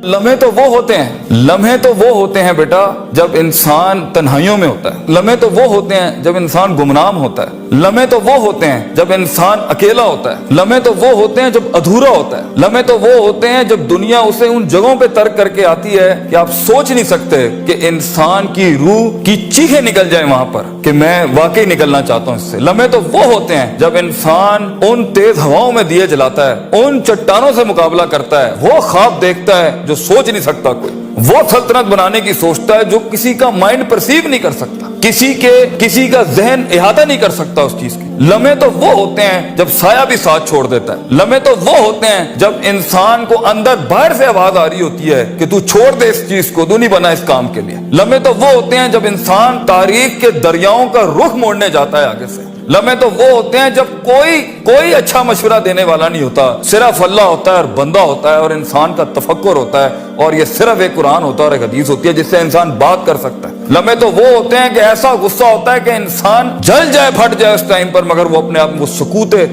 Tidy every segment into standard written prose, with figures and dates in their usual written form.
لمحے تو وہ ہوتے ہیں بیٹا جب انسان تنہائیوں میں ہوتا ہے، لمحے تو وہ ہوتے ہیں جب انسان گمنام ہوتا ہے، لمحے تو وہ ہوتے ہیں جب انسان اکیلا ہوتا ہے، لمحے تو وہ ہوتے ہیں جب ادھورا ہوتا ہے، لمحے تو وہ ہوتے ہیں جب دنیا اسے ان جگہوں پہ ترک کر کے آتی ہے کہ آپ سوچ نہیں سکتے کہ انسان کی روح کی چیخیں نکل جائیں وہاں پر کہ میں واقعی نکلنا چاہتا ہوں اس سے۔ لمحے تو وہ ہوتے ہیں جب انسان ان تیز ہواؤں میں دیے جلاتا ہے، ان چٹانوں سے مقابلہ کرتا ہے، وہ خواب دیکھتا ہے جو سوچ نہیں سکتا کوئی، وہ سلطنت بنانے کی سوچتا ہے جو کسی کا مائنڈ پرسیو نہیں کر سکتا، کسی کا ذہن احاطہ نہیں کر سکتا اس چیز کی۔ لمحے تو وہ ہوتے ہیں جب سایہ بھی ساتھ چھوڑ دیتا ہے، لمحے تو وہ ہوتے ہیں جب انسان کو اندر باہر سے آواز آ رہی ہوتی ہے کہ تو چھوڑ دے اس چیز کو، تو نہیں بنا اس کام کے لیے۔ لمحے تو وہ ہوتے ہیں جب انسان تاریخ کے دریاؤں کا رخ موڑنے جاتا ہے آگے سے۔ لمحے تو وہ ہوتے ہیں جب کوئی اچھا مشورہ دینے والا نہیں ہوتا، صرف اللہ ہوتا ہے اور بندہ ہوتا ہے اور انسان کا تفکر ہوتا ہے، اور یہ صرف ایک قرآن ہوتا ہے اور ایک حدیث ہوتی ہے جس سے انسان بات کر سکتا ہے۔ لمحے تو وہ ہوتے ہیں کہ ایسا غصہ ہوتا ہے کہ انسان جل جائے، پھٹ جائے اس ٹائم پر، مگر وہ اپنے آپ کو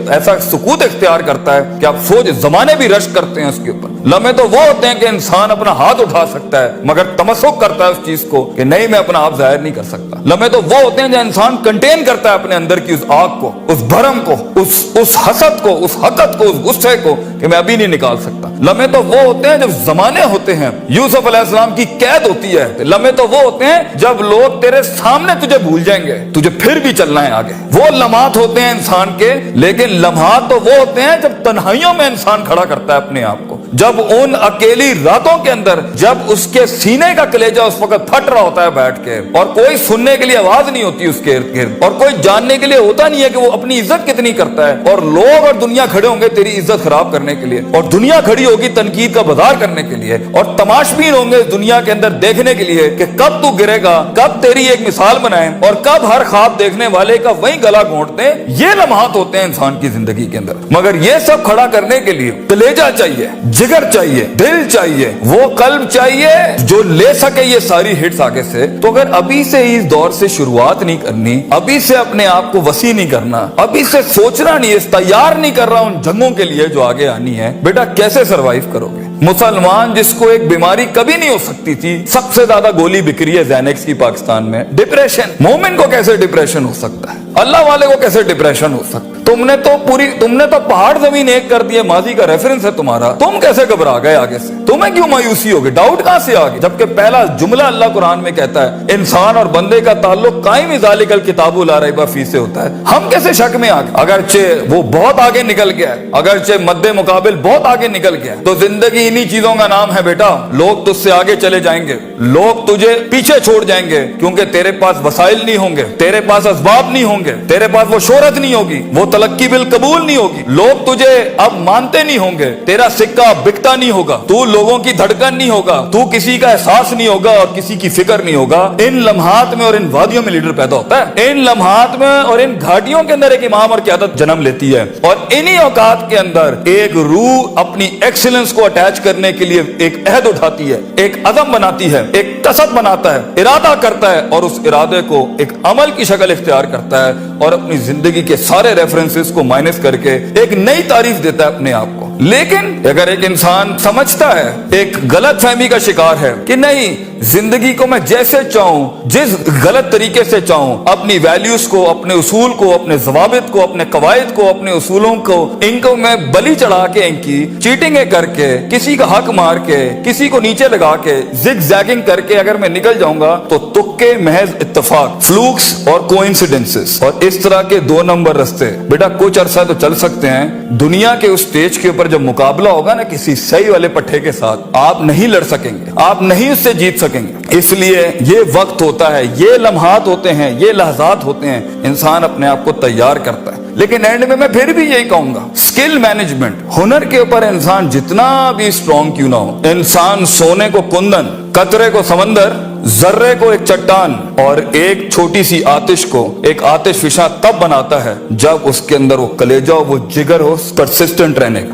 ایسا سکوت اختیار کرتا ہے کہ آپ سوچ زمانے بھی رشک کرتے ہیں اس کے اوپر۔ لمحے تو وہ ہوتے ہیں کہ انسان اپنا ہاتھ اٹھا سکتا ہے مگر تمسک کرتا ہے اس چیز کو کہ نہیں، میں اپنا آپ ظاہر نہیں کر سکتا۔ لمحے تو وہ ہوتے ہیں جو انسان کنٹین کرتا ہے اپنے اندر کی اس آگ کو، اس بھرم کو، اس حسد کو، اس حقد کو، اس غصے کو کہ میں ابھی نہیں نکال سکتا۔ لمحے تو وہ ہوتے ہیں جب زمانے ہوتے ہیں، یوسف علیہ السلام کی قید ہوتی ہے۔ لمحے تو وہ ہوتے ہیں جب لوگ تیرے سامنے تجھے بھول جائیں گے، تجھے پھر بھی چلنا ہے آگے۔ وہ لمحات ہوتے ہیں انسان کے، لیکن لمحات تو وہ ہوتے ہیں جب تنہائیوں میں انسان کھڑا کرتا ہے اپنے آپ کو، جب ان اکیلی راتوں کے اندر، جب اس کے سینے کا کلیجہ اس وقت پھٹ رہا ہوتا ہے بیٹھ کے، اور کوئی سننے کے لیے آواز نہیں ہوتی اس کے ارد گرد، اور کوئی جاننے کے لیے ہوتا نہیں ہے کہ وہ اپنی عزت کتنی کرتا ہے، اور لوگ اور دنیا کھڑے ہوں گے تیری عزت خراب کرنے کے لیے، اور دنیا کھڑی ہوگی تنقید کا بازار کرنے کے لیے، اور تماشبین ہوں گے اس دنیا کے اندر دیکھنے کے لیے کہ کب تو گرے گا، کب تیری ایک مثال بنائیں، اور کب ہر خواب دیکھنے والے کا وہیں گلا گھونٹ دیں۔ یہ لمحات ہوتے ہیں انسان کی زندگی کے اندر، مگر یہ سب کھڑا کرنے کے لیے کلیجہ چاہیے، جگر چاہیے، دل چاہیے، وہ قلب چاہیے جو لے سکے یہ ساری ہٹس آگے سے۔ تو اگر ابھی سے اس دور سے شروعات نہیں کرنی، ابھی سے اپنے آپ کو وسیع نہیں کرنا، ابھی سے سوچنا نہیں، اس تیار نہیں کر رہا ان جنگوں کے لیے جو آگے آنی ہے، بیٹا کیسے سروائیو کرو گے؟ مسلمان جس کو ایک بیماری کبھی نہیں ہو سکتی تھی، سب سے زیادہ گولی بک رہی ہے زینکس کی پاکستان میں، ڈپریشن۔ مومن کو کیسے ڈپریشن ہو سکتا ہے؟ اللہ والے کو کیسے ڈپریشن ہو سکتا ہے؟ تم نے تو پہاڑ زمین ایک کر دیے، ماضی کا ریفرنس ہے تمہارا، تم کیسے گھبرا گئے آگے سے؟ تمہیں کیوں مایوسی ہوگی؟ ڈاؤٹ کہاں سے آگے؟ جبکہ پہلا جملہ اللہ قرآن میں کہتا ہے انسان اور بندے کا تعلق قائم ذالک الکتاب لا ریب فیہ سے ہوتا ہے۔ ہم کیسے شک میں آگے؟ اگرچہ وہ بہت آگے نکل گیا ہے، اگرچہ مد مقابل بہت آگے نکل گیا ہے، تو زندگی انہی چیزوں کا نام ہے بیٹا۔ لوگ تجھ سے آگے چلے جائیں گے، لوگ تجھے پیچھے چھوڑ جائیں گے، کیونکہ تیرے پاس وسائل نہیں ہوں گے، تیرے پاس اسباب نہیں ہوں گے، تیرے پاس وہ شہرت نہیں ہوگی، وہ تلقی بالقبول نہیں ہوگی، لوگ تجھے اب مانتے نہیں ہوں گے، تیرا سکہ بکتا نہیں ہوگا، تو لوگوں کی دھڑکن نہیں ہوگا، تو کسی کا احساس نہیں ہوگا اور کسی کی فکر نہیں ہوگا۔ ان لمحات میں اور ان وادیوں میں لیڈر پیدا ہوتا ہے، ان لمحات میں اور ان گھاٹیوں کے اندر ایک امام اور قیادت جنم لیتی ہے، اور انہی اوقات کے اندر ایک روح اپنی ایکسلنس کو اٹیچ کرنے کے لیے ایک عہد اٹھاتی ہے، ایک عزم بناتی ہے، ایک قصد بناتا ہے، ارادہ کرتا ہے، اور اس ارادے کو ایک عمل کی شکل اختیار کرتا ہے، اور اپنی زندگی کے سارے ریفرنسز کو مائنس کر کے ایک نئی تعریف دیتا ہے اپنے آپ کو۔ لیکن اگر ایک انسان سمجھتا ہے، ایک غلط فہمی کا شکار ہے کہ نہیں، زندگی کو میں جیسے چاہوں، جس غلط طریقے سے چاہوں، اپنی ویلیوز کو، اپنے اصول کو، اپنے ضوابط کو، اپنے قواعد کو، اپنے اصولوں کو، ان کو میں بلی چڑھا کے، ان کی چیٹنگیں کر کے، کسی کا حق مار کے، کسی کو نیچے لگا کے، زگ زیگنگ کر کے اگر میں نکل جاؤں گا تو تکے، محض اتفاق، فلوکس اور کوئنسیڈنسز، اور اس طرح کے 2 نمبر رستے بیٹا کچھ عرصہ تو چل سکتے ہیں۔ دنیا کے اس سٹیج کے اوپر جب مقابلہ ہوگا نا کسی صحیح والے پٹھے کے ساتھ، آپ نہیں لڑ سکیں گے، آپ نہیں اس سے جیت سکیں گے۔ اس لیے یہ وقت ہوتا ہے، یہ لمحات ہوتے ہیں، یہ لحظات ہوتے ہیں، انسان اپنے آپ کو تیار کرتا ہے۔ لیکن اینڈ میں پھر بھی یہی کہوں گا، سکل مینجمنٹ، ہنر کے اوپر انسان جتنا بھی سٹرونگ کیوں نہ ہو، انسان سونے کو کندن، قطرے کو سمندر، ذرے کو ایک چٹان اور ایک چھوٹی سی آتش کو ایک آتش فشاں تب بناتا ہے جب اس کے اندر وہ کلیجہ ہو، وہ جگر ہو پرسسٹنٹ رہنے کا۔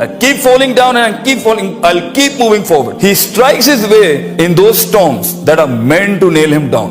I'll keep falling down and I'll keep moving forward. He strikes his way in those storms that are meant to nail him down.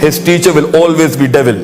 his teacher will always be devil.